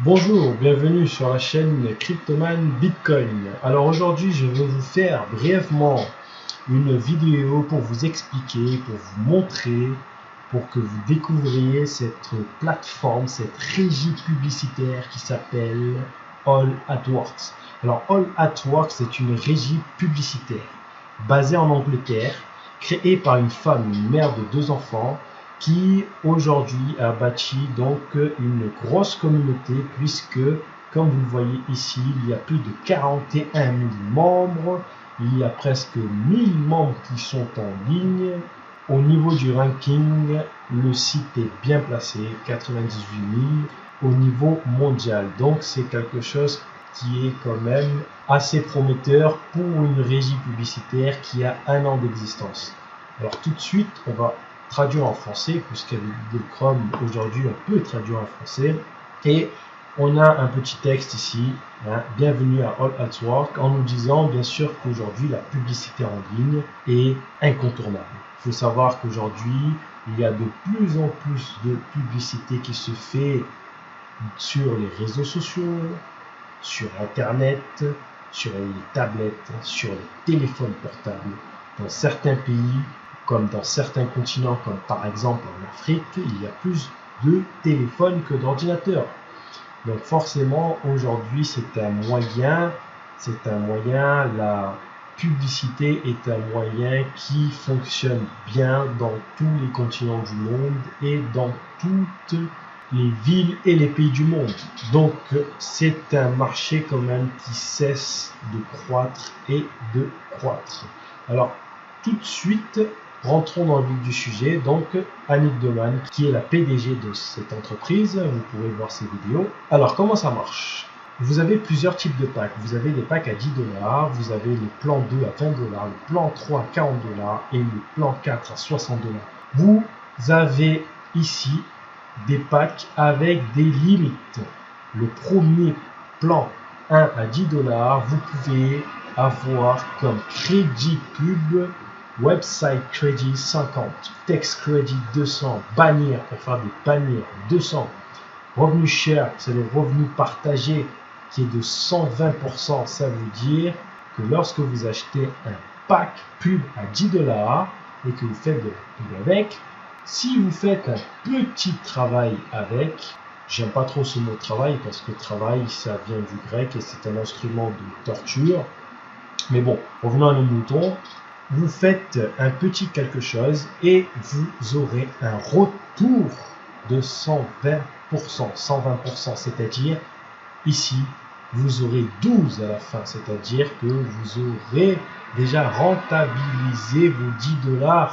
Bonjour, bienvenue sur la chaîne Cryptoman Bitcoin. Alors aujourd'hui, je vais vous faire brièvement une vidéo pour vous expliquer, pour vous montrer, pour que vous découvriez cette plateforme, cette régie publicitaire qui s'appelle All at Works. Alors All at Works est une régie publicitaire basée en Angleterre, créée par une femme, une mère de 2 enfants, qui aujourd'hui a bâti donc une grosse communauté puisque, comme vous le voyez ici, il y a plus de 41 000 membres, il y a presque 1000 membres qui sont en ligne. Au niveau du ranking, le site est bien placé, 98 000 au niveau mondial. Donc c'est quelque chose qui est quand même assez prometteur pour une régie publicitaire qui a 1 an d'existence. Alors tout de suite, on va traduire en français, puisqu'avec Google Chrome aujourd'hui on peut traduire en français, et on a un petit texte ici, bienvenue à All at Work, en nous disant bien sûr qu'aujourd'hui la publicité en ligne est incontournable. Il faut savoir qu'aujourd'hui il y a de plus en plus de publicité qui se fait sur les réseaux sociaux, sur internet, sur les tablettes, sur les téléphones portables. Dans certains pays, comme dans certains continents, comme par exemple en Afrique, il y a plus de téléphones que d'ordinateurs. Donc forcément, aujourd'hui, c'est un moyen, la publicité est un moyen qui fonctionne bien dans tous les continents du monde et dans toutes les villes et les pays du monde. Donc c'est un marché quand même qui cesse de croître et de croître. Alors tout de suite, rentrons dans le vif du sujet. Donc Annick Deman, qui est la PDG de cette entreprise, vous pourrez voir ses vidéos. Alors comment ça marche? Vous avez plusieurs types de packs. Vous avez les packs à 10 $, vous avez les plans 2 à 20 $, le plan 3 à 40 $ et le plan 4 à 60 $. Vous avez ici des packs avec des limites. Le premier plan 1 à 10 $, vous pouvez avoir comme crédit pub website crédit 50, text crédit 200, bannière pour faire des bannières 200, revenu share, c'est le revenu partagé qui est de 120%. Ça veut dire que lorsque vous achetez un pack pub à 10 $ et que vous faites de la pub avec, si vous faites un petit travail avec, j'aime pas trop ce mot travail parce que travail ça vient du grec et c'est un instrument de torture, mais bon, revenons à nos moutons. Vous faites un petit quelque chose et vous aurez un retour de 120%, 120%, c'est-à-dire ici vous aurez 12 à la fin, c'est-à-dire que vous aurez déjà rentabilisé vos 10 $,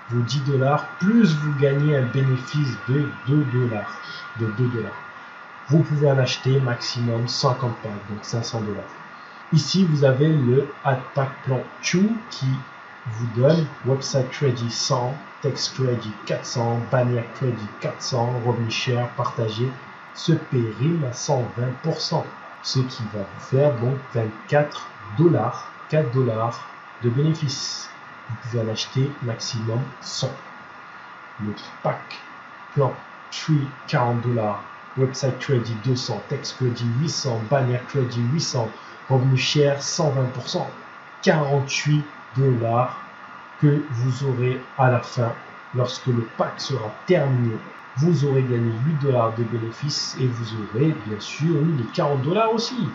vos 10 $, plus vous gagnez un bénéfice de 2 $, Vous pouvez en acheter maximum 50 packs, donc 500 $. Ici, vous avez le Ad Pack Plan 2 qui vous donne website crédit 100, text crédit 400, bannière crédit 400, revenu share partagé se périme à 120%, ce qui va vous faire donc 24 $, 4 $ de bénéfice. Vous pouvez en acheter maximum 100. Le pack plan 3 40 $, website crédit 200, text crédit 800, bannière crédit 800, revenu share 120%, 48 $ que vous aurez à la fin. Lorsque le pack sera terminé, vous aurez gagné 8 $ de bénéfices et vous aurez bien sûr eu les 40 $ aussi.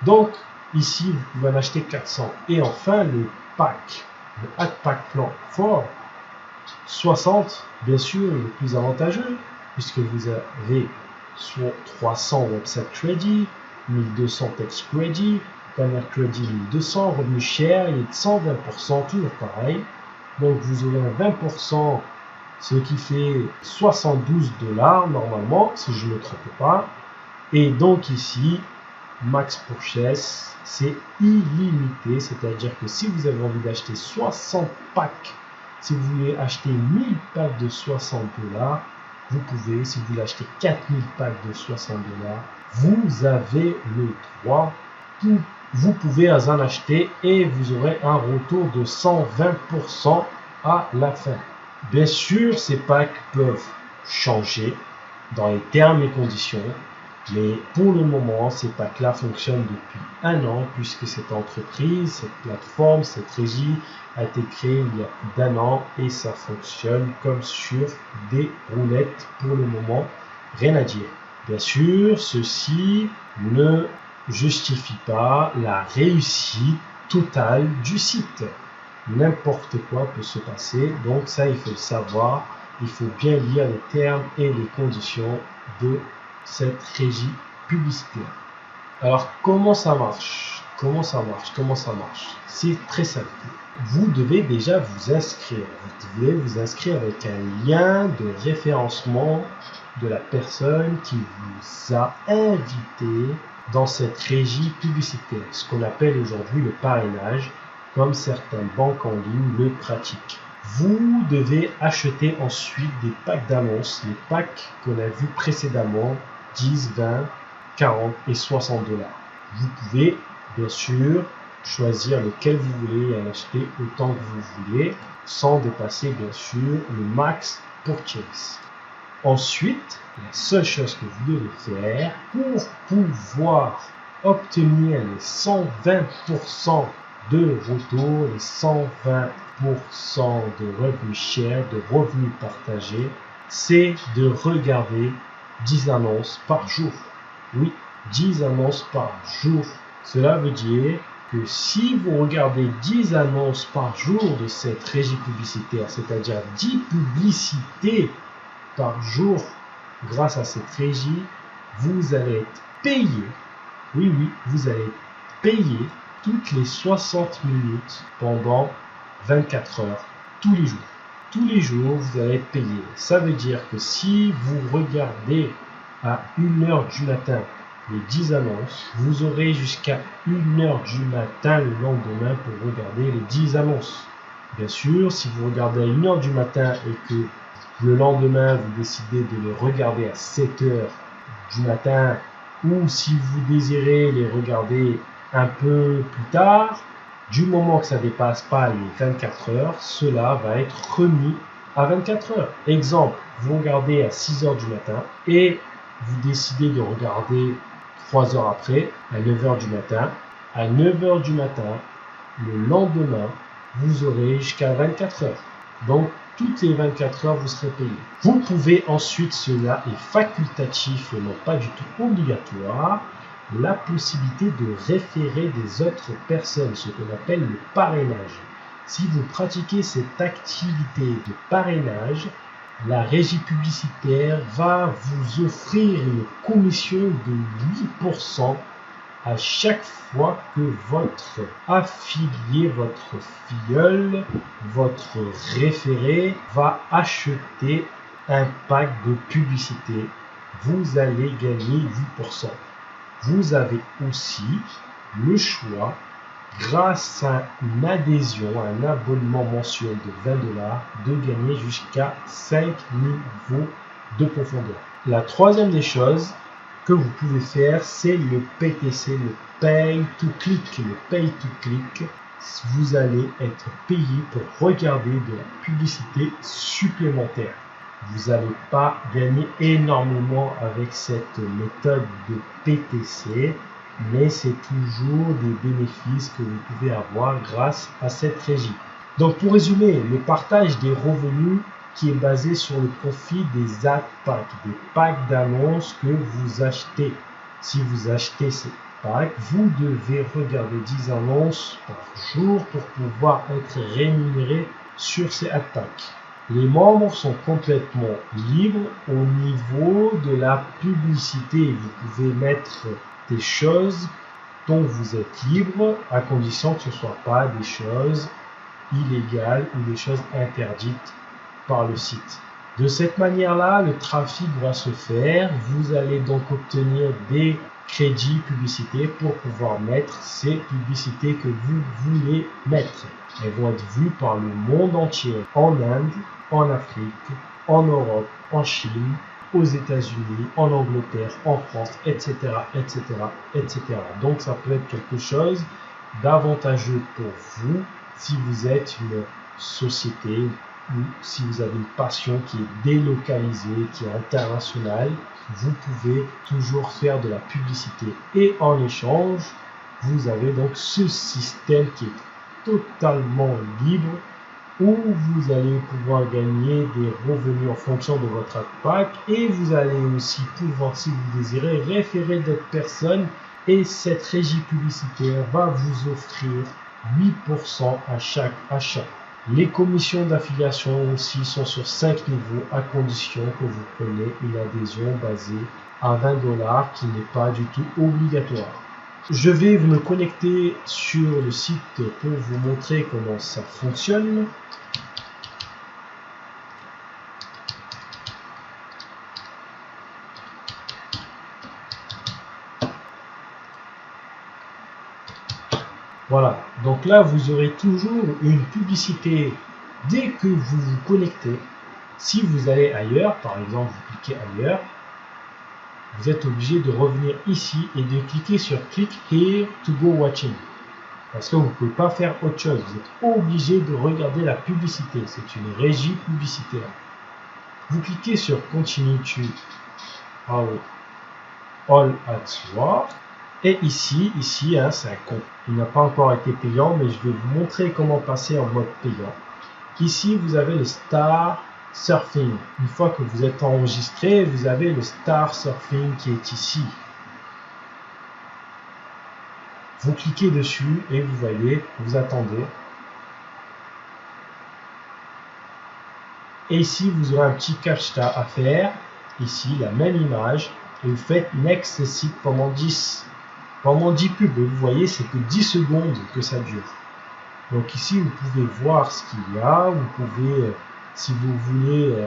Donc ici vous pouvez en acheter 400. Et enfin le pack, le Ad Pack Plan 4 60, bien sûr le plus avantageux puisque vous avez soit 300 website crédit, 1200 text crédit, bannière crédit 1200, revenu share, il est de 120%, toujours pareil. Donc vous aurez un 20%, ce qui fait 72 $ normalement, si je ne me trompe pas. Et donc ici, max purchase, c'est illimité, c'est-à-dire que si vous avez envie d'acheter 60 packs, si vous voulez acheter 1000 packs de 60 $, vous pouvez. Si vous voulez acheter 4000 packs de 60 $, vous avez le droit. Vous pouvez en acheter et vous aurez un retour de 120% à la fin. Bien sûr, ces packs peuvent changer dans les termes et conditions. Mais pour le moment, ces packs-là fonctionnent depuis 1 an, puisque cette entreprise, cette plateforme, cette régie a été créée il y a plus d'1 an et ça fonctionne comme sur des roulettes pour le moment, rien à dire. Bien sûr, ceci ne justifie pas la réussite totale du site. N'importe quoi peut se passer, donc ça il faut le savoir, il faut bien lire les termes et les conditions de cette régie publicitaire. Alors comment ça marche? C'est très simple. Vous devez déjà vous inscrire. Vous devez vous inscrire avec un lien de référencement de la personne qui vous a invité dans cette régie publicitaire, ce qu'on appelle aujourd'hui le parrainage, comme certaines banques en ligne le pratiquent. Vous devez acheter ensuite des packs d'annonces, les packs qu'on a vus précédemment, 10, 20, 40 et 60 $. Vous pouvez bien sûr choisir lequel vous voulez et en acheter autant que vous voulez, sans dépasser bien sûr le max purchase. Ensuite, la seule chose que vous devez faire pour pouvoir obtenir les 120% de retour, les 120% de revenus share, de revenus partagés, c'est de regarder 10 annonces par jour. Oui, 10 annonces par jour. Cela veut dire que si vous regardez 10 annonces par jour de cette régie publicitaire, c'est-à-dire 10 publicités par jour grâce à cette régie, vous allez être payé. Oui, vous allez être payé toutes les 60 minutes pendant 24 heures, tous les jours. Tous les jours, vous allez être payé. Ça veut dire que si vous regardez à 1h du matin les 10 annonces, vous aurez jusqu'à 1h du matin le lendemain pour regarder les 10 annonces. Bien sûr, si vous regardez à 1h du matin et que le lendemain, vous décidez de les regarder à 7h du matin, ou si vous désirez les regarder un peu plus tard, du moment que ça ne dépasse pas les 24 heures, cela va être remis à 24 heures. Exemple, vous regardez à 6h du matin et vous décidez de regarder 3 heures après, à 9h du matin. À 9h du matin, le lendemain, vous aurez jusqu'à 24 heures. Donc, toutes les 24 heures, vous serez payé. Vous pouvez ensuite, cela est facultatif et non pas du tout obligatoire, la possibilité de référer des autres personnes, ce qu'on appelle le parrainage. Si vous pratiquez cette activité de parrainage, la régie publicitaire va vous offrir une commission de 8% à chaque fois que votre affilié, votre filleul, votre référé va acheter un pack de publicité. Vous allez gagner 8%. Vous avez aussi le choix, grâce à une adhésion, un abonnement mensuel de 20 $, de gagner jusqu'à 5 niveaux de profondeur. La troisième des choses que vous pouvez faire, c'est le PTC, le Pay to Click. Le Pay to Click, vous allez être payé pour regarder de la publicité supplémentaire. Vous n'allez pas gagner énormément avec cette méthode de PTC, mais c'est toujours des bénéfices que vous pouvez avoir grâce à cette régie. Donc pour résumer, le partage des revenus qui est basé sur le profit des ad packs, des packs d'annonces que vous achetez. Si vous achetez ces packs, vous devez regarder 10 annonces par jour pour pouvoir être rémunéré sur ces ad packs. Les membres sont complètement libres au niveau de la publicité. Vous pouvez mettre des choses dont vous êtes libre, à condition que ce ne soit pas des choses illégales ou des choses interdites par le site. De cette manière-là, le trafic va se faire. Vous allez donc obtenir des crédits publicités pour pouvoir mettre ces publicités que vous voulez mettre. Elles vont être vues par le monde entier, en Inde, en Afrique, en Europe, en Chine, aux États-Unis, en Angleterre, en France, etc., etc., etc. Donc ça peut être quelque chose d'avantageux pour vous si vous êtes une société, ou si vous avez une passion qui est délocalisée, qui est internationale, vous pouvez toujours faire de la publicité. Et en échange, vous avez donc ce système qui est totalement libre où vous allez pouvoir gagner des revenus en fonction de votre AdPack et vous allez aussi pouvoir, si vous désirez, référer d'autres personnes et cette régie publicitaire va vous offrir 8% à chaque achat. Les commissions d'affiliation aussi sont sur 5 niveaux à condition que vous preniez une adhésion basée à 20 $ qui n'est pas du tout obligatoire. Je vais me connecter sur le site pour vous montrer comment ça fonctionne. Voilà, donc là vous aurez toujours une publicité dès que vous vous connectez. Si vous allez ailleurs, par exemple vous cliquez ailleurs, vous êtes obligé de revenir ici et de cliquer sur Click Here to go watching. Parce que vous ne pouvez pas faire autre chose. Vous êtes obligé de regarder la publicité. C'est une régie publicitaire. Vous cliquez sur Continue to All at Work. Et ici c'est un compte. Il n'a pas encore été payant, mais je vais vous montrer comment passer en mode payant. Ici, vous avez le Star Surfing. Une fois que vous êtes enregistré, vous avez le Star Surfing qui est ici. Vous cliquez dessus et vous voyez, vous attendez. Et ici, vous aurez un petit captcha à faire. Ici, la même image. Et vous faites Next Site pendant 10 pubs. Vous voyez, c'est que 10 secondes que ça dure. Donc ici, vous pouvez voir ce qu'il y a. Vous pouvez, si vous voulez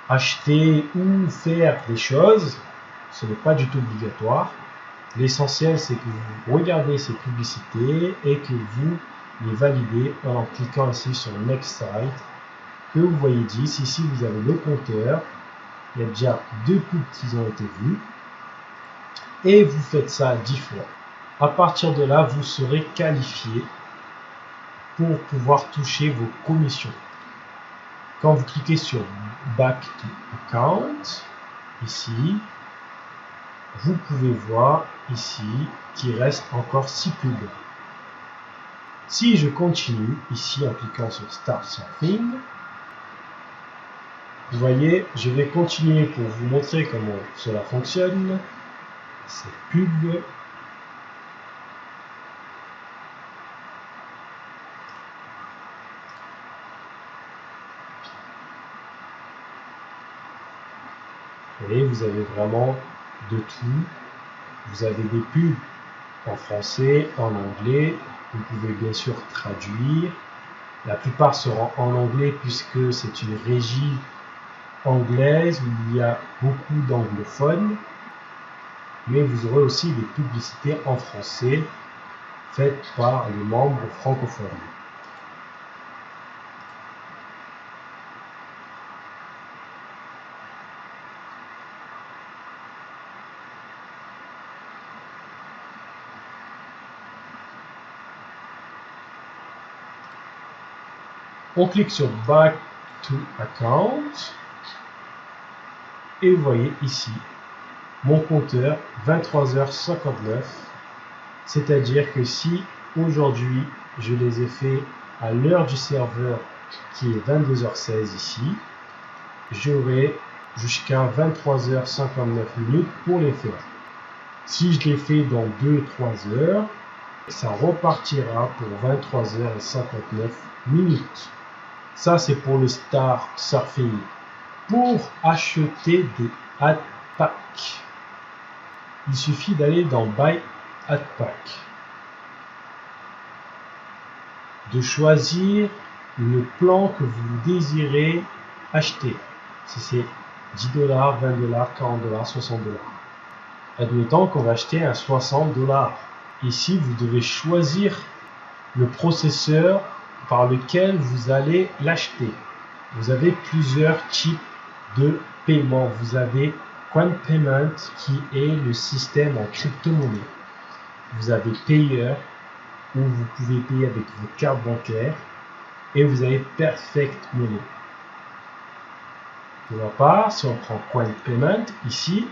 acheter ou faire des choses, ce n'est pas du tout obligatoire. L'essentiel, c'est que vous regardez ces publicités et que vous les validez en cliquant ici sur Next Site. Que vous voyez 10. Ici, vous avez le compteur. Il y a déjà 2 pubs qui ont été vues. Et vous faites ça 10 fois. À partir de là, vous serez qualifié pour pouvoir toucher vos commissions. Quand vous cliquez sur Back to Account, ici, vous pouvez voir ici qu'il reste encore 6 pubs. Si je continue ici en cliquant sur Start Surfing, vous voyez, je vais continuer pour vous montrer comment cela fonctionne. Cette pub. Et vous avez vraiment de tout. Vous avez des pubs en français, en anglais. Vous pouvez bien sûr traduire. La plupart seront en anglais puisque c'est une régie anglaise où il y a beaucoup d'anglophones. Mais vous aurez aussi des publicités en français faites par les membres francophones. On clique sur Back to Account et vous voyez ici mon compteur 23h59, c'est-à-dire que si aujourd'hui je les ai fait à l'heure du serveur qui est 22h16 ici, j'aurai jusqu'à 23h59 pour les faire. Si je les fais dans 2-3 heures, ça repartira pour 23h59. Ça, c'est pour le Star Surfing. Pour acheter des AdPack, il suffit d'aller dans Buy AdPack, de choisir le plan que vous désirez acheter. Si c'est 10 $, 20 $, 40 $, 60 $. Admettons qu'on va acheter à 60 $. Ici, vous devez choisir le processeur par lequel vous allez l'acheter. Vous avez plusieurs types de paiement. Vous avez Coin Payment qui est le système en crypto-monnaie. Vous avez Payer où vous pouvez payer avec vos cartes bancaires. et vous avez Perfect Money. Pour ma part, si on prend Coin Payment, ici,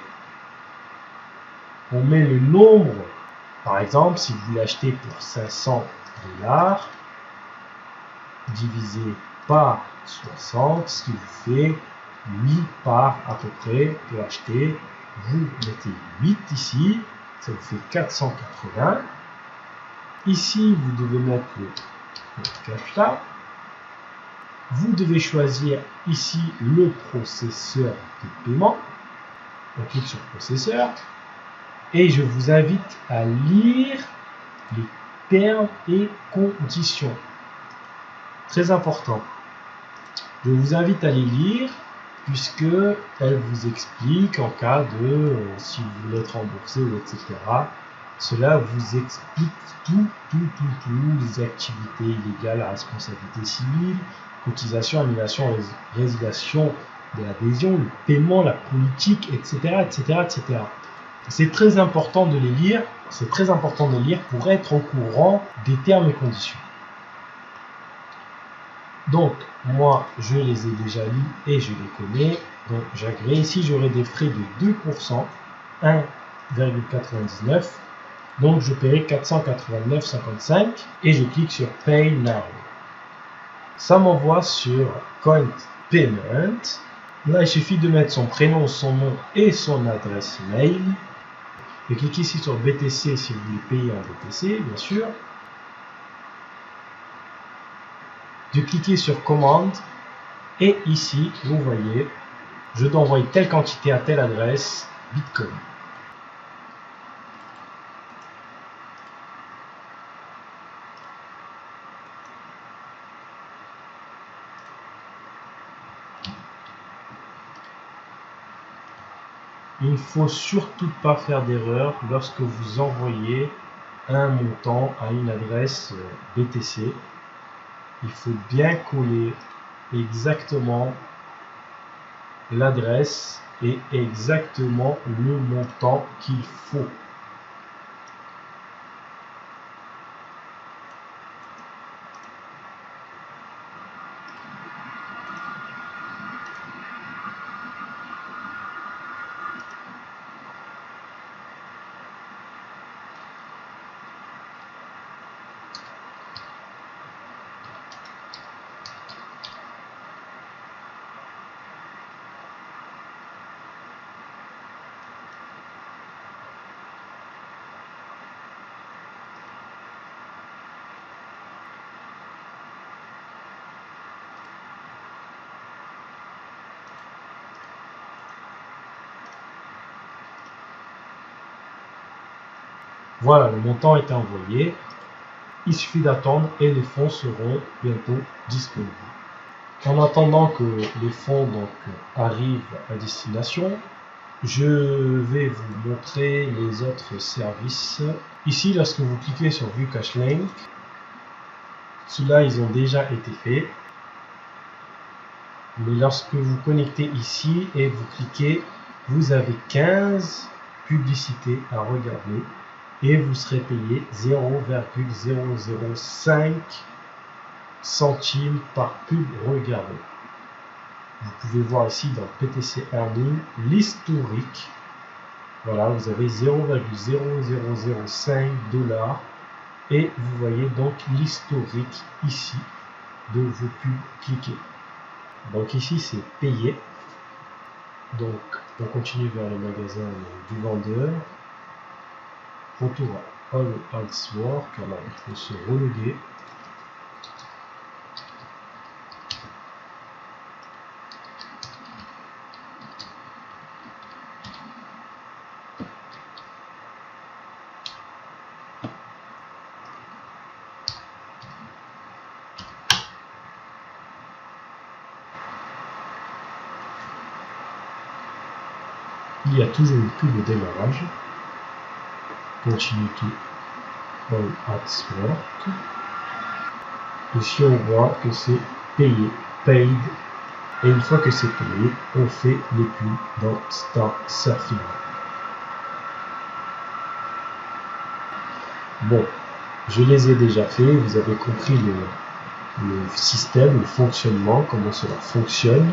on met le nombre. Par exemple, si vous l'achetez pour 500 $, divisé par 60, ce qui vous fait 8 parts à peu près pour acheter. Vous mettez 8 ici, ça vous fait 480. Ici, vous devez mettre le CAPTCHA. Vous devez choisir ici le processeur de paiement. On clique sur processeur et je vous invite à lire les termes et conditions. Très important. Je vous invite à les lire puisque elles vous expliquent en cas de si vous voulez être remboursé ou etc. Cela vous explique tout, les activités illégales, la responsabilité civile, cotisation, annulation, résiliation de l'adhésion, le paiement, la politique, etc. C'est très important de les lire, pour être au courant des termes et conditions. Donc, moi, je les ai déjà lus et je les connais. Donc, j'agrée. Ici, j'aurai des frais de 2%, 1,99. Donc, je paierai 489,55 et je clique sur Pay Now. Ça m'envoie sur Coin Payment. Là, il suffit de mettre son prénom, son nom et son adresse email. Et cliquez ici sur BTC si vous voulez payer en BTC, bien sûr. De cliquer sur commande et ici vous voyez je dois envoyer telle quantité à telle adresse Bitcoin. Il ne faut surtout pas faire d'erreur lorsque vous envoyez un montant à une adresse BTC. Il faut bien coller exactement l'adresse et exactement le montant qu'il faut. Voilà, le montant est envoyé. Il suffit d'attendre et les fonds seront bientôt disponibles. En attendant que les fonds arrivent à destination, je vais vous montrer les autres services. Ici, lorsque vous cliquez sur View Cash Link, ceux-là, ils ont déjà été faits. Mais lorsque vous connectez ici et vous cliquez, vous avez 15 publicités à regarder. Et vous serez payé 0,005 centimes par pub regardé. Vous pouvez voir ici dans PTC Earning l'historique. Voilà, vous avez 0,0005 $ et vous voyez donc l'historique ici de vos pubs cliquées. Donc ici c'est payé. Donc on continue vers le magasin du vendeur. Retour à All Ads Work, alors il faut se reloguer. Il y a toujours une pub de démarrage. Continue tout All Ads Work. Ici on voit que c'est payé, paid, et une fois que c'est payé, on fait les pubs dans Start Surfing. Bon, je les ai déjà fait, vous avez compris le système, le fonctionnement, comment cela fonctionne.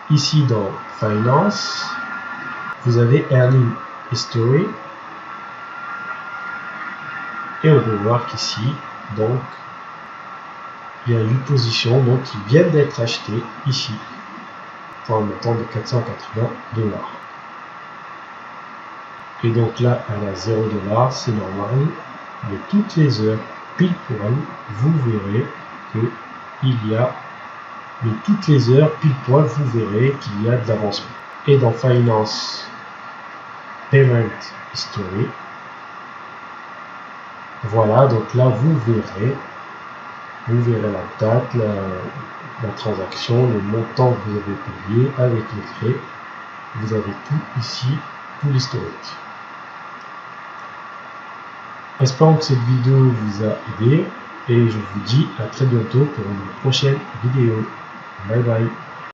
Ici dans Finance, vous avez Earning History. Et on peut voir qu'ici, donc, il y a 8 positions donc, qui viennent d'être achetées ici pour un montant de $480. Et donc là, elle a $0, c'est normal. Mais toutes les heures, pile poil, vous verrez qu'il y a, de toutes les heures, pile poil, vous verrez qu'il y a de l'avancement. Et dans Finance, Payment History, voilà, donc là, vous verrez la date, la transaction, le montant que vous avez payé avec les frais. Vous avez tout ici, tout l'historique. Espérons que cette vidéo vous a aidé et je vous dis à très bientôt pour une prochaine vidéo. Bye bye.